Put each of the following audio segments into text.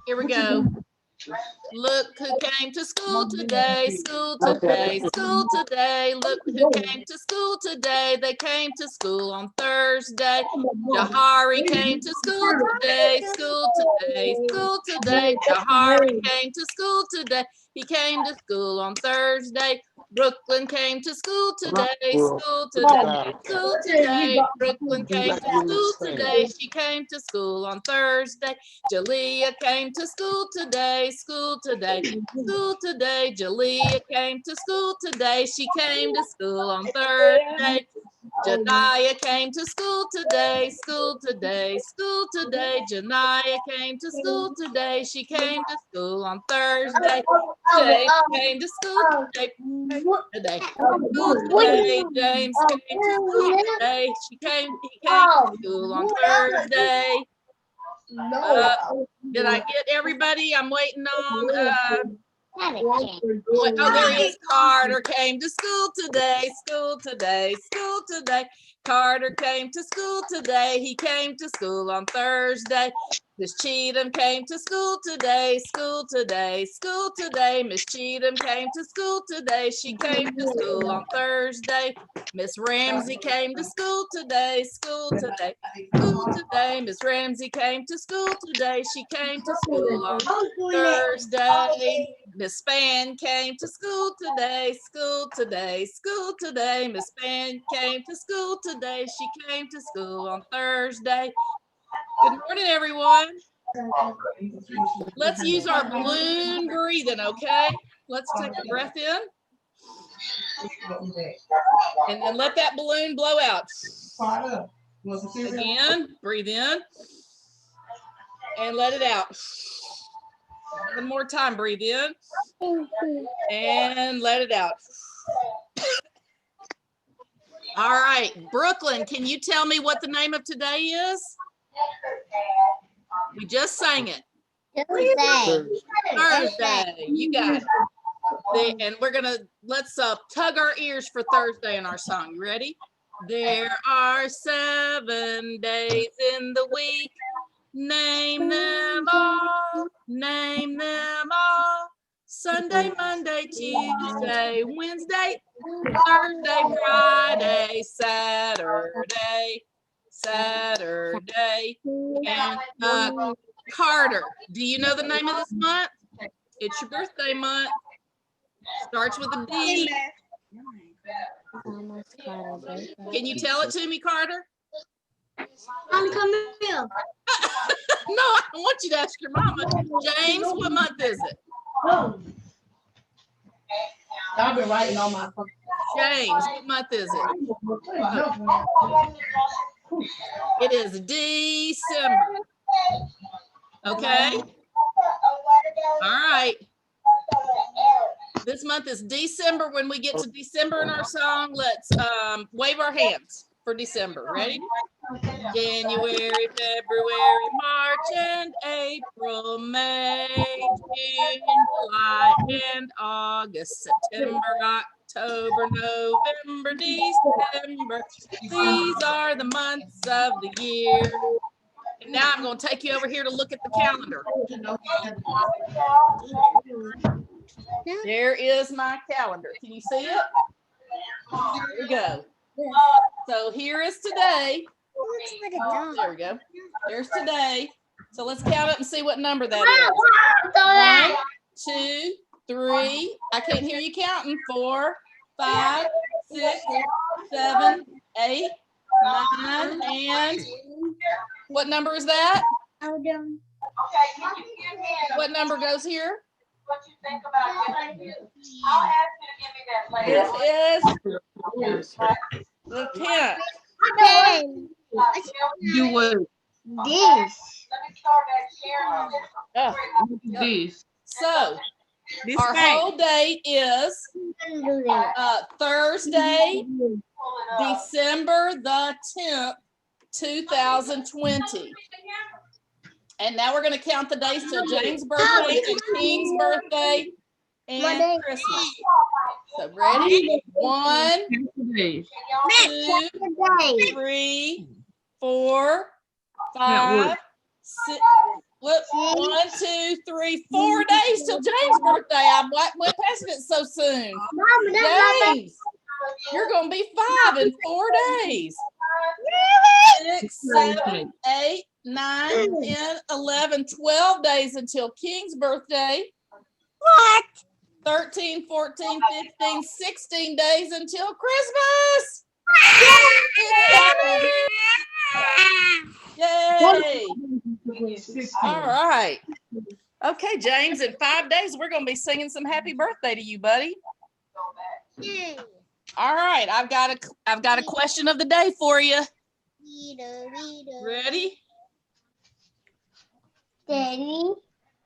Here we go. Look who came to school today, school today, school today. Look who came to school today. They came to school on Thursday. Jahari came to school today, school today, school today. Jahari came to school today. He came to school on Thursday. Brooklyn came to school today, school today, school today. Brooklyn came to school today. She came to school on Thursday. Jalea came to school today, school today, school today. Jalea came to school today. She came to school on Thursday. Janiah came to school today, school today, school today. Janiah came to school today. She came to school on Thursday. James came to school today. Today. School today. James came to school today. He came to school on Thursday. Did I get everybody? I'm waiting on oh, there he is. Carter came to school today, school today, school today. Carter came to school today. He came to school on Thursday. Miss Cheatham came to school today, school today, school today. Miss Cheatham came to school today. She came to school on Thursday. Miss Ramsey came to school today, school today, school today. Miss Ramsey came to school today. She came to school on Thursday. Miss Span came to school today, school today, school today. Miss Span came to school today. She came to school on Thursday. Good morning, everyone. Let's use our balloon breathing, okay? Let's take a breath in. And then let that balloon blow out. Again, breathe in. And let it out. One more time, breathe in. And let it out. All right, Brooklyn, can you tell me what the name of today is? We just sang it. Thursday. You got it. And we're gonna, let's tug our ears for Thursday in our song. You ready? There are 7 days in the week. Name them all. Name them all. Sunday, Monday, Tuesday, Wednesday, Thursday, Friday, Saturday, Saturday. And Carter, do you know the name of this month? It's your birthday month. Starts with a D. Can you tell it to me, Carter? Camille. No, I don't want you to ask your mama. James, what month is it? I've been writing on my phone. James, what month is it? It is December. Okay. All right. This month is December. When we get to December in our song, let's wave our hands for December. Ready? January, February, March, and April, May, June, July, and August, September, October, November, December. These are the months of the year. And now I'm going to take you over here to look at the calendar. There is my calendar. Can you see it? Here we go. So here is today. There we go. There's today. So let's count it and see what number that is. 1, 2, 3. I can't hear you counting. 4, 5, 6, 7, 8, 9, and what number is that? What number goes here? What you think about it. I'll ask you to give me that later. This is the 10th. Do what? Let This. me start that sharing. This. So This our whole date is Thursday, December the 10th, 2020. And now we're going to count the days till Jane's birthday and King's birthday and Christmas. So ready? 1, 2, 3, 4, 5, 6. Look, 1, 2, 3, 4 days till James' birthday. I went past it so soon. James, you're gonna be 5 in 4 days. 6, 7, 8, 9, 10, 11, 12 days until King's birthday. What? 13, 14, 15, 16 days until Christmas. Yay! All right. Okay, James, in 5 days, we're going to be singing some happy birthday to you, buddy. All right, I've got a question of the day for you. Ready? Daddy.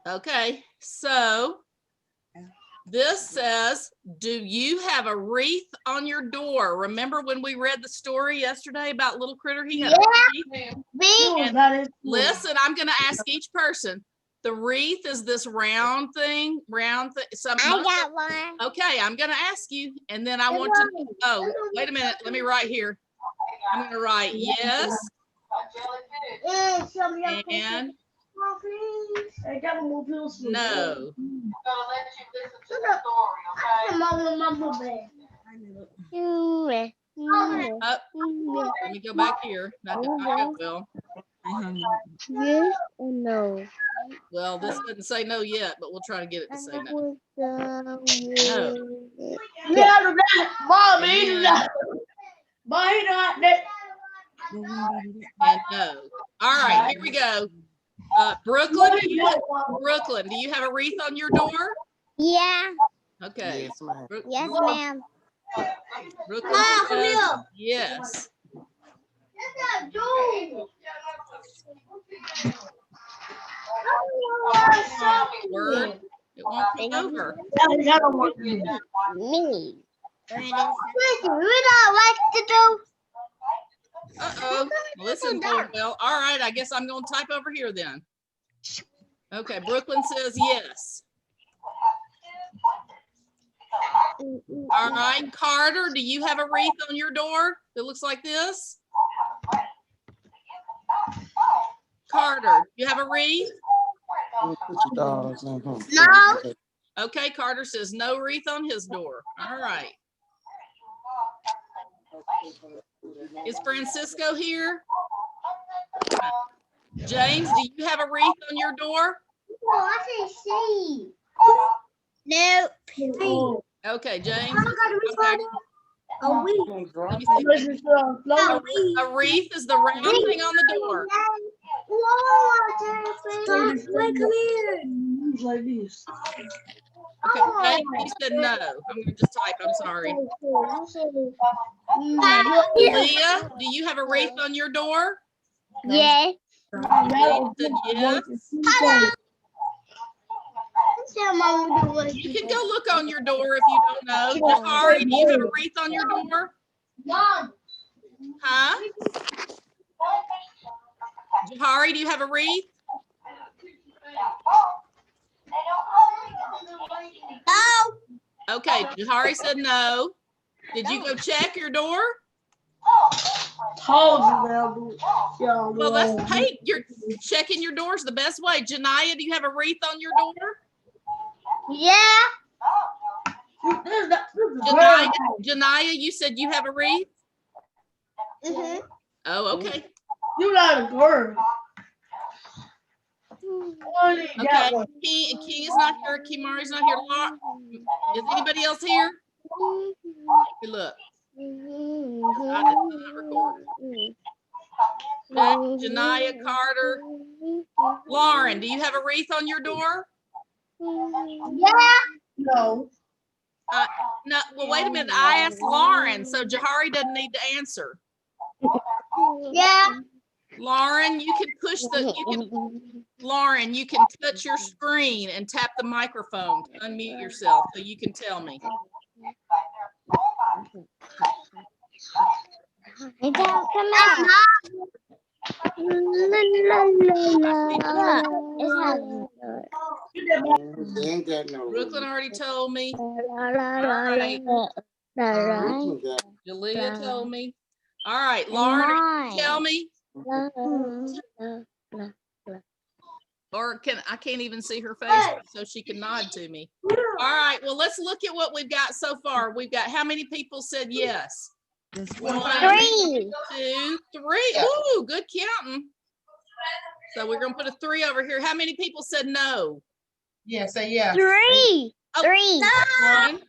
Okay, so this says, do you have a wreath on your door? Remember when we read the story yesterday about little critter? He had a wreath. And listen, I'm going to ask each person. The wreath is this round thing. I got one. Okay, I'm going to ask you, and then I want to. Oh, wait a minute. Let me write here. I'm going to write yes and I gotta move pills. no. Let me go back here. That did not go well. Yes or no? Well, this doesn't say no yet, but we'll try to get it to say no. No. Yeah, Mom, And, and no. All right, here we go. Brooklyn, do you have a wreath on your door? Yeah. Okay. Yes, ma'am. Yes, ma'am. Brooklyn says yes. Word. It won't come over. Me. We don't like to do. Uh-oh. Listen, well, all right. I guess I'm going to type over here then. Okay. Brooklyn says yes. All right. Carter, do you have a wreath on your door that looks like this? Carter, do you have a wreath? No. Okay. Carter says no wreath on his door. All right. Is Francisco here? James, do you have a wreath on your door? Oh, I can see. No. Okay, James. A wreath. Let me see. A wreath is the round thing on the door. Come here. Like this. Okay, James, you said no. I'm going to just type. I'm sorry. Leah, do you have a wreath on your door? Yes. Leah said yes. Hello. You can go look on your door if you don't know. Jahari, do you have a wreath on your door? Huh? Jahari, do you have a wreath? No. Okay, Jahari said no. Did you go check your door? Well, that's, hey, you're checking your doors the best way. Janaya, do you have a wreath on your door? Yeah. Janaya, you said you have a wreath? Mhm. Oh, okay. You not a girl. Okay. King is not here. Kimari's not here. Is anybody else here? Hey, look. Janaya, Carter. Lauren, do you have a wreath on your door? Yeah. No. No. Well, wait a minute. I asked Lauren, so Jahari doesn't need to answer. Yeah. Lauren, you can push Lauren, you can touch your screen and tap the microphone to unmute yourself so you can tell me. Come out. Brooklyn already told me. All right. Jalea told me. All right, Lauren, tell me. Or I can't even see her face, so she can nod to me. All right, well, let's look at what we've got so far. We've got how many people said yes? 1, 3. 2, 3. Ooh, good counting. So we're gonna put a 3 over here. How many people said no? Yeah, say yeah. 3. Oh, 3. 1,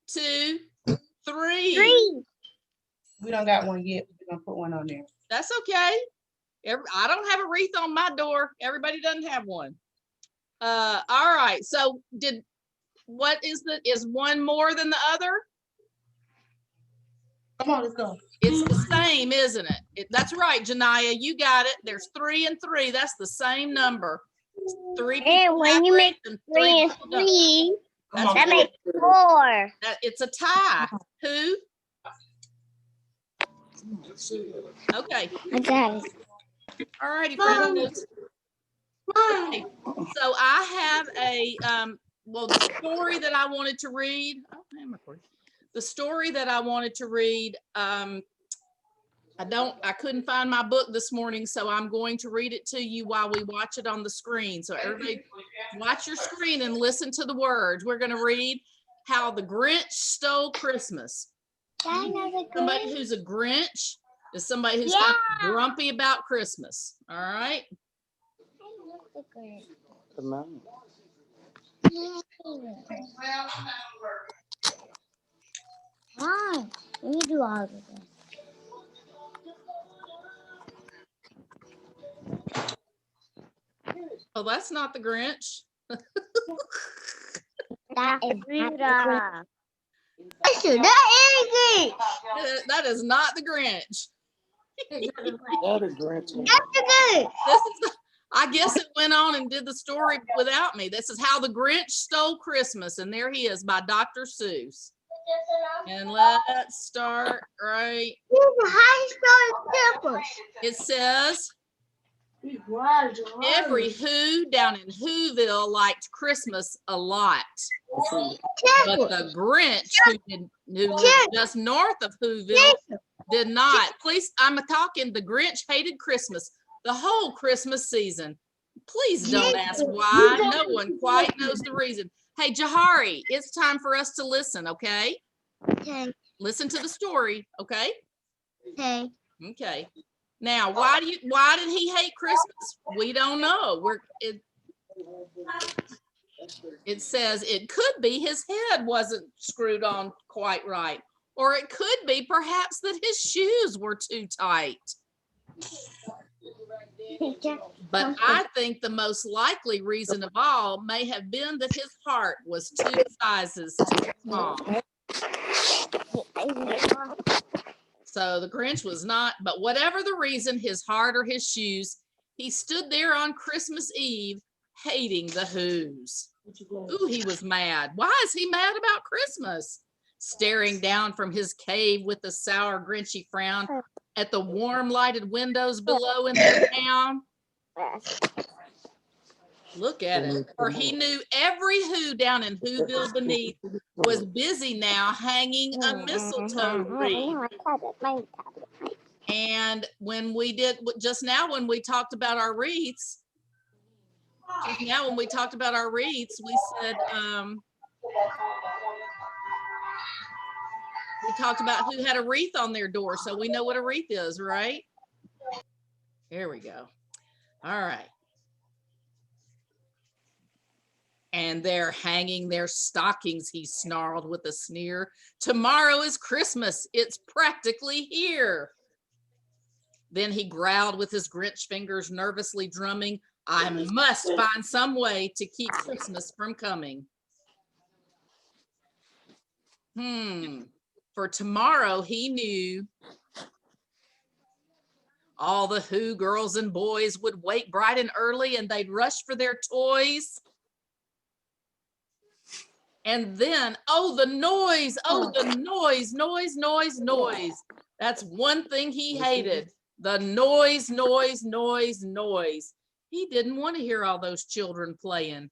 2, 3. 3. We don't got one yet. We're gonna put one on there. That's okay. I don't have a wreath on my door. Everybody doesn't have one. All right. So is one more than the other? Come on, let's go. It's the same, isn't it? That's right, Janiyah. You got it. There's 3 and 3. That's the same number. 3 people. And when you make 3 and people don't. 3, That's that right. makes 4. It's a tie. Who? Okay. I got it. All righty, friends. Okay. So I have a the story that I wanted to read. Oh, I'm recording. The story that I wanted to read. I couldn't find my book this morning, so I'm going to read it to you while we watch it on the screen. So everybody watch your screen and listen to the words. We're going to read How the Grinch Stole Christmas. Somebody who's a Grinch is somebody who's kind of grumpy about Christmas. All right. Why? Let me do all of this. Oh, that's not the Grinch. That is Rudolph. That is not the Grinch. I guess it went on and did the story without me. This is How the Grinch Stole Christmas, and there he is by Dr. Seuss. And let's start right. It says, every Who down in Whoville liked Christmas a lot. But the Grinch, who lived just north of Whoville, did not. Please, I'm talking, the Grinch hated Christmas the whole Christmas season. Please don't ask why. No one quite knows the reason. Hey, Jahari, it's time for us to listen, okay? Okay. Listen to the story, okay? Okay. Okay. Now, why did he hate Christmas? We don't know. It says it could be his head wasn't screwed on quite right, or it could be perhaps that his shoes were too tight. But I think the most likely reason of all may have been that his heart was 2 sizes too small. So the Grinch was not, but whatever the reason, his heart or his shoes, he stood there on Christmas Eve hating the Who's. Ooh, he was mad. Why is he mad about Christmas? Staring down from his cave with a sour, Grinchy frown at the warm lighted windows below in their town. Look at it. For he knew every Who down in Whoville beneath was busy now hanging a mistletoe wreath. And when we did, just now when we talked about our wreaths, we said, we talked about who had a wreath on their door, so we know what a wreath is, right? Here we go. All right. And they're hanging their stockings, he snarled with a sneer. Tomorrow is Christmas. It's practically here. Then he growled with his Grinch fingers nervously drumming, I must find some way to keep Christmas from coming. For tomorrow, he knew all the Who girls and boys would wake bright and early and they'd rush for their toys. And then, oh, the noise, noise. That's one thing he hated. The noise. He didn't want to hear all those children playing.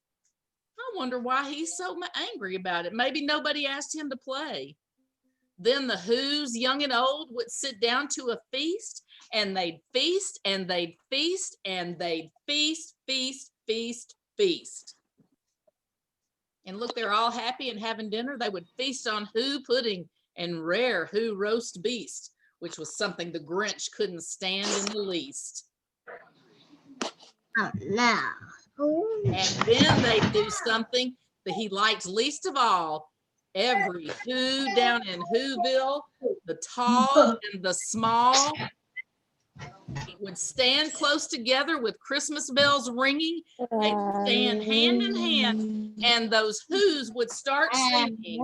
I wonder why he's so angry about it. Maybe nobody asked him to play. Then the Who's, young and old, would sit down to a feast, and they'd feast, and they'd feast, and they'd feast, feast, feast. And look, they're all happy and having dinner. They would feast on who pudding and rare who roast beast, which was something the Grinch couldn't stand in the least. Oh no. And then they do something that he liked least of all. Every who down in Whoville, the tall and the small, would stand close together with Christmas bells ringing. They'd stand hand in hand, and those who's would start singing.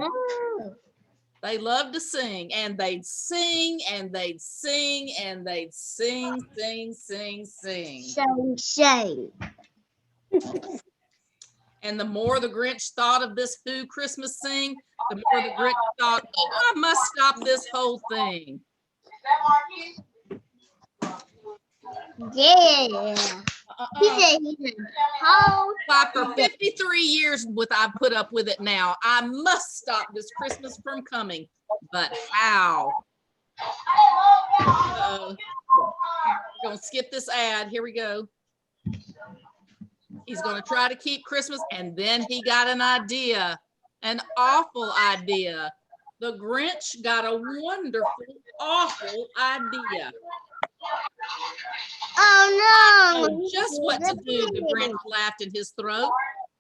They loved to sing, and they'd sing, and they'd sing, and they'd sing, sing, sing, sing. Sing. And the more the Grinch thought of this Who Christmas sing, the more the Grinch thought, I must stop this whole thing. Yeah. He said he's a Why, for 53 years I've put up with it now. I must stop this Christmas from coming. But how? We're going to skip this ad. Here we go. He's going to try to keep Christmas, and then he got an idea, an awful idea. The Grinch got a wonderful, awful idea. Oh no! Just what to do, the Grinch laughed in his throat,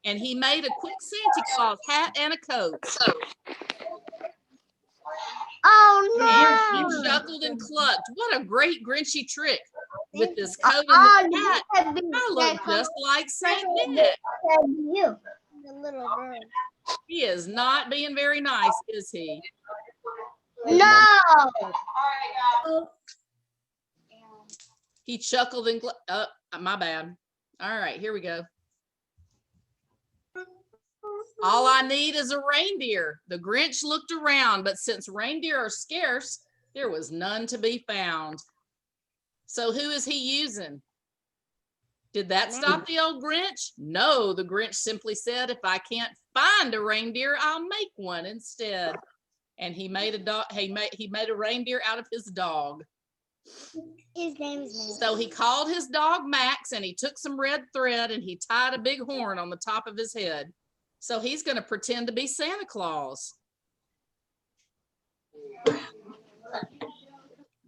and he made a quick Santa Claus hat and a coat. Oh And no! he chuckled and clucked. What a great Grinchy trick. With this coat and the hat, I look just like Saint Nick. You, the little bird. He is not being very nice, is he? No! He chuckled and my bad. All right, here we go. All I need is a reindeer. The Grinch looked around, but since reindeer are scarce, there was none to be found. So who is he using? Did that stop the old Grinch? No, the Grinch simply said, if I can't find a reindeer, I'll make one instead. And he made a dog. He made a reindeer out of his dog. His name is Max. So he called his dog Max, and he took some red thread and he tied a big horn on the top of his head. So he's going to pretend to be Santa Claus.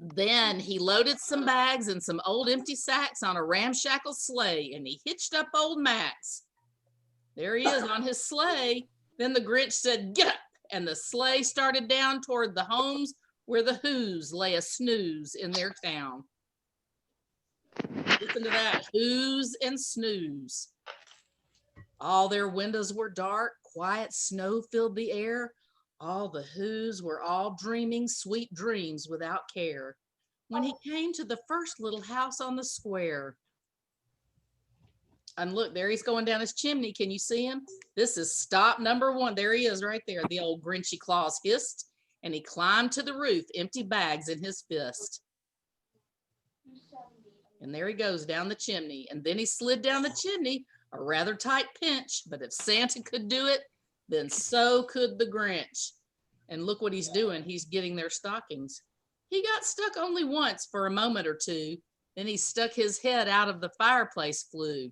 Then he loaded some bags and some old empty sacks on a ramshackle sleigh, and he hitched up old Max. There he is on his sleigh. Then the Grinch said, get up, and the sleigh started down toward the homes where the Who's lay a snooze in their town. Listen to that, Who's and snooze. All their windows were dark, quiet snow filled the air. All the Who's were all dreaming sweet dreams without care. When he came to the first little house on the square. And look, there he's going down his chimney. Can you see him? This is stop number 1. There he is right there. The old Grinchy Claus hissed, and he climbed to the roof, empty bags in his fist. And there he goes down the chimney. And then he slid down the chimney, a rather tight pinch, but if Santa could do it, then so could the Grinch. And look what he's doing. He's getting their stockings. He got stuck only once for a moment or two. Then he stuck his head out of the fireplace flue.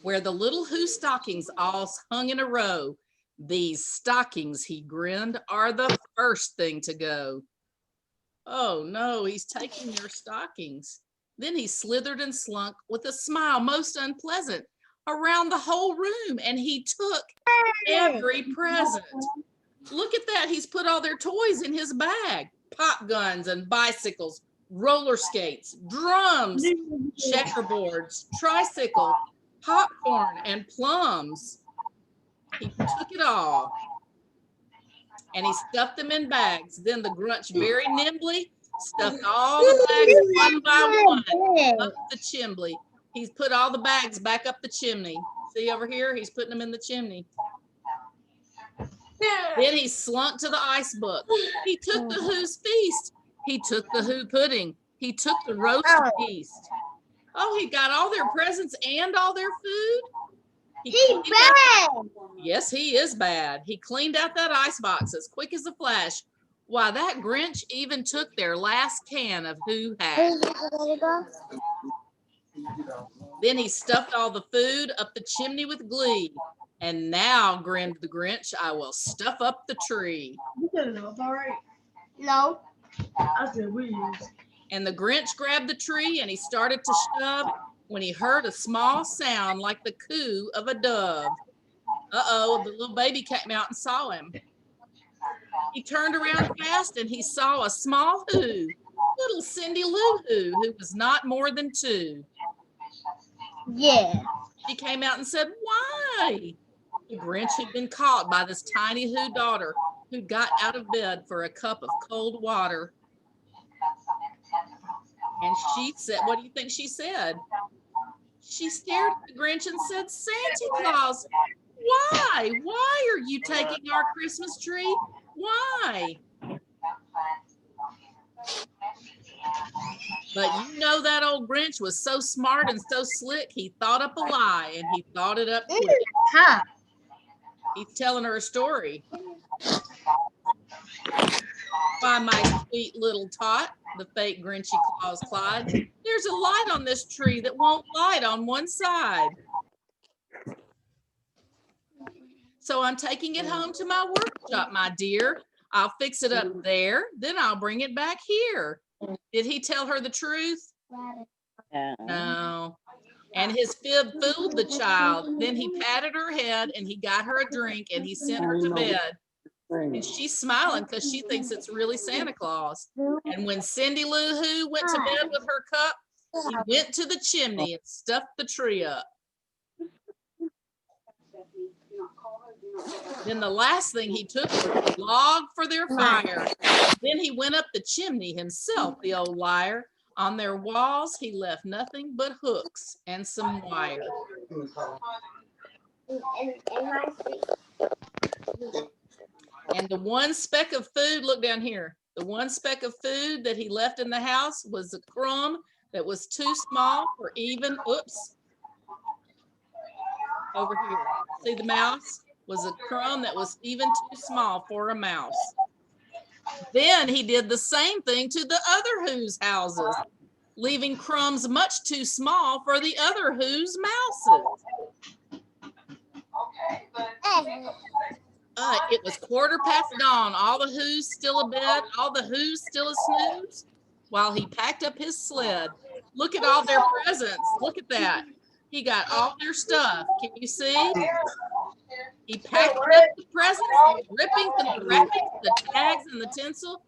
Where the little Who stockings all hung in a row. These stockings, he grinned, are the first thing to go. Oh no, he's taking their stockings. Then he slithered and slunk with a smile most unpleasant around the whole room, and he took every present. Look at that. He's put all their toys in his bag. Pop guns and bicycles, roller skates, drums, checkerboards, tricycle, popcorn, and plums. He took it all. And he stuffed them in bags. Then the Grinch very nimbly stuffed all the bags one by one up the chimney. He's put all the bags back up the chimney. See over here? He's putting them in the chimney. Then he slunk to the ice book. He took the Who's feast. He took the Who pudding. He took the roast feast. Oh, he got all their presents and all their food. He's bad. Yes, he is bad. He cleaned out that ice box as quick as a flash, Why, that Grinch even took their last can of Who Hat. Then he stuffed all the food up the chimney with glee. And now, grinned the Grinch, I will stuff up the tree. You said it up, all right? No. I said we is. And the Grinch grabbed the tree and he started to shove when he heard a small sound like the coo of a dove. Uh-oh, the little baby came out and saw him. He turned around fast and he saw a small who, little Cindy Lou who was not more than 2. Yeah. She came out and said, why? The Grinch had been caught by this tiny Who daughter who got out of bed for a cup of cold water. And she said, what do you think she said? She stared at the Grinch and said, Santa Claus, why? Why are you taking our Christmas tree? Why? But you know that old Grinch was so smart and so slick, he thought up a lie and he thought it up quick. Huh. He's telling her a story. Why, my sweet little tot, the fake Grinchy Claus cried, there's a light on this tree that won't light on one side. So I'm taking it home to my workshop, my dear. I'll fix it up there, then I'll bring it back here. Did he tell her the truth? No. And his fib fooled the child. Then he patted her head and he got her a drink and he sent her to bed. And she's smiling because she thinks it's really Santa Claus. And when Cindy Lou Who went to bed with her cup, he went to the chimney and stuffed the tree up. Then the last thing he took was a log for their fire. Then he went up the chimney himself, the old liar. On their walls, he left nothing but hooks and some wire. And the one speck of food, look down here, the one speck of food that he left in the house was a crumb that was too small for even, oops, over here. See the mouse? Was a crumb that was even too small for a mouse. Then he did the same thing to the other Who's houses, leaving crumbs much too small for the other Who's mouses. It was 15:15 dawn, all the Who's still abed, all the Who's still a snooze, while he packed up his sled. Look at all their presents. Look at that. He got all their stuff. Can you see? He packed up the presents, ripping to the wrappings, the tags and the tinsel,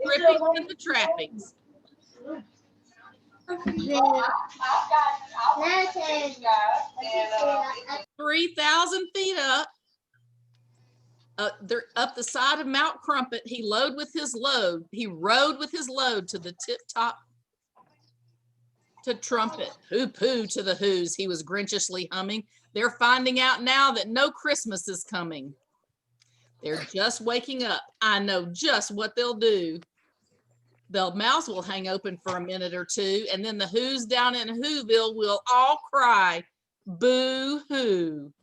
ripping to the trappings. 3,000 feet up, they're up the side of Mount Crumpet. He rode with his load to the tip top to Trumpet. Hoo-poo to the Who's, he was grinchishly humming. They're finding out now that no Christmas is coming. They're just waking up. I know just what they'll do. The mouth will hang open for a minute or two, and then the Who's down in Whoville will all cry, boo-hoo.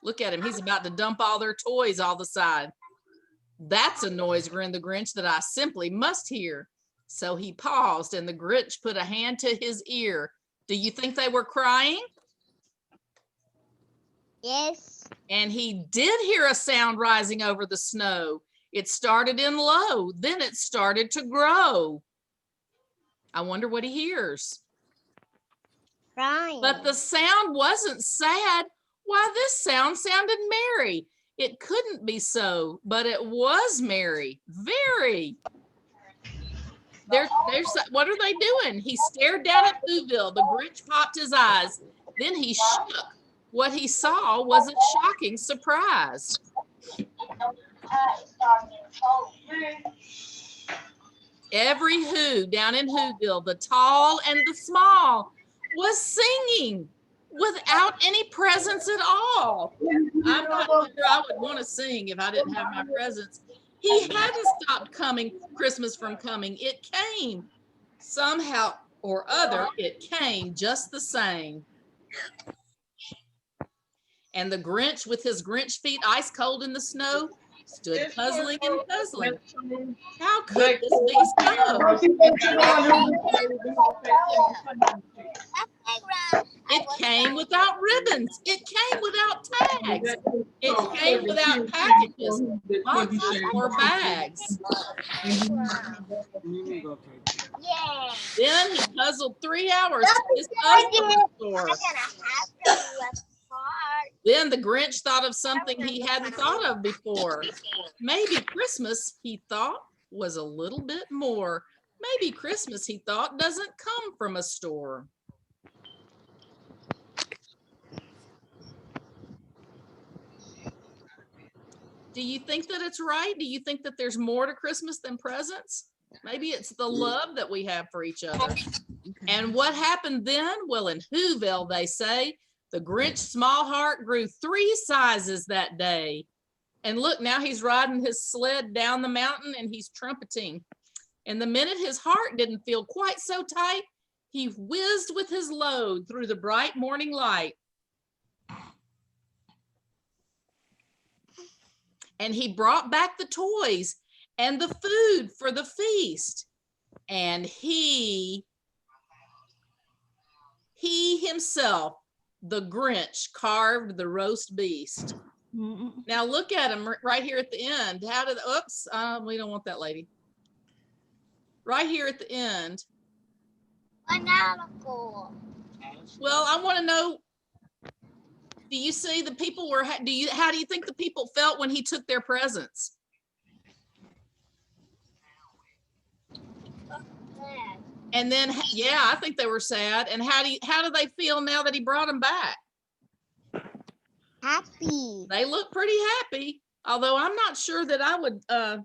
Look at him. He's about to dump all their toys all the side. That's a noise, grinned the Grinch, that I simply must hear. So he paused, and the Grinch put a hand to his ear. Do you think they were crying? Yes. And he did hear a sound rising over the snow. It started in low, then it started to grow. I wonder what he hears. Crying. But the sound wasn't sad. Why, this sound sounded merry. It couldn't be so, but it was merry, very. What are they doing? He stared down at Whoville. The Grinch popped his eyes. Then he shook. What he saw was a shocking surprise. Every Who down in Whoville, the tall and the small, was singing without any presents at all. I'm not sure I would want to sing if I didn't have my presents. He hadn't stopped Christmas from coming. It came somehow or other. It came just the same. And the Grinch, with his Grinch feet ice cold in the snow, stood puzzling and puzzling. How could this beast go? It came without ribbons. It came without tags. It came without packages, boxes, or bags. Then he puzzled 3 hours to his puzzle store. Then the Grinch thought of something he hadn't thought of before. Maybe Christmas, he thought, was a little bit more. Maybe Christmas, he thought, doesn't come from a store. Do you think that it's right? Do you think that there's more to Christmas than presents? Maybe it's the love that we have for each other. And what happened then? Well, in Whoville, they say, the Grinch's small heart grew 3 sizes that day. And look, now he's riding his sled down the mountain and he's trumpeting. And the minute his heart didn't feel quite so tight, he whizzed with his load through the bright morning light. And he brought back the toys and the food for the feast. And he himself, the Grinch, carved the roast beast. Now look at him right here at the end. How did, oops, we don't want that lady. Right here at the end. Well, Well, I want to know, do you see the people were, how do you think the people felt when he took their presents? And then, yeah, I think they were sad. And how do they feel now that he brought them back? happy. They look pretty happy. Although I'm not sure that I would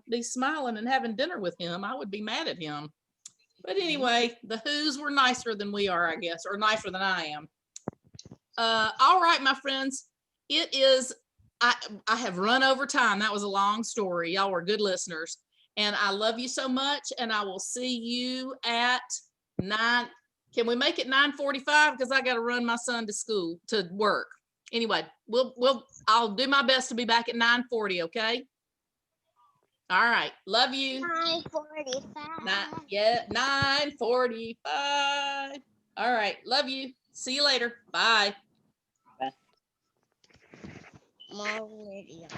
be smiling and having dinner with him. I would be mad at him. But anyway, the Who's were nicer than we are, I guess, or nicer than I am. All right, my friends, it is, I have run over time. That was a long story. Y'all were good listeners. And I love you so much. And I will see you at 9. Can we make it 9:45? Because I got to run my son to school, to work. Anyway, I'll do my best to be back at 9:40, okay? All right. Love you. 9:45. Yeah, 9:45. All right. Love you. See you later. Bye. More videos.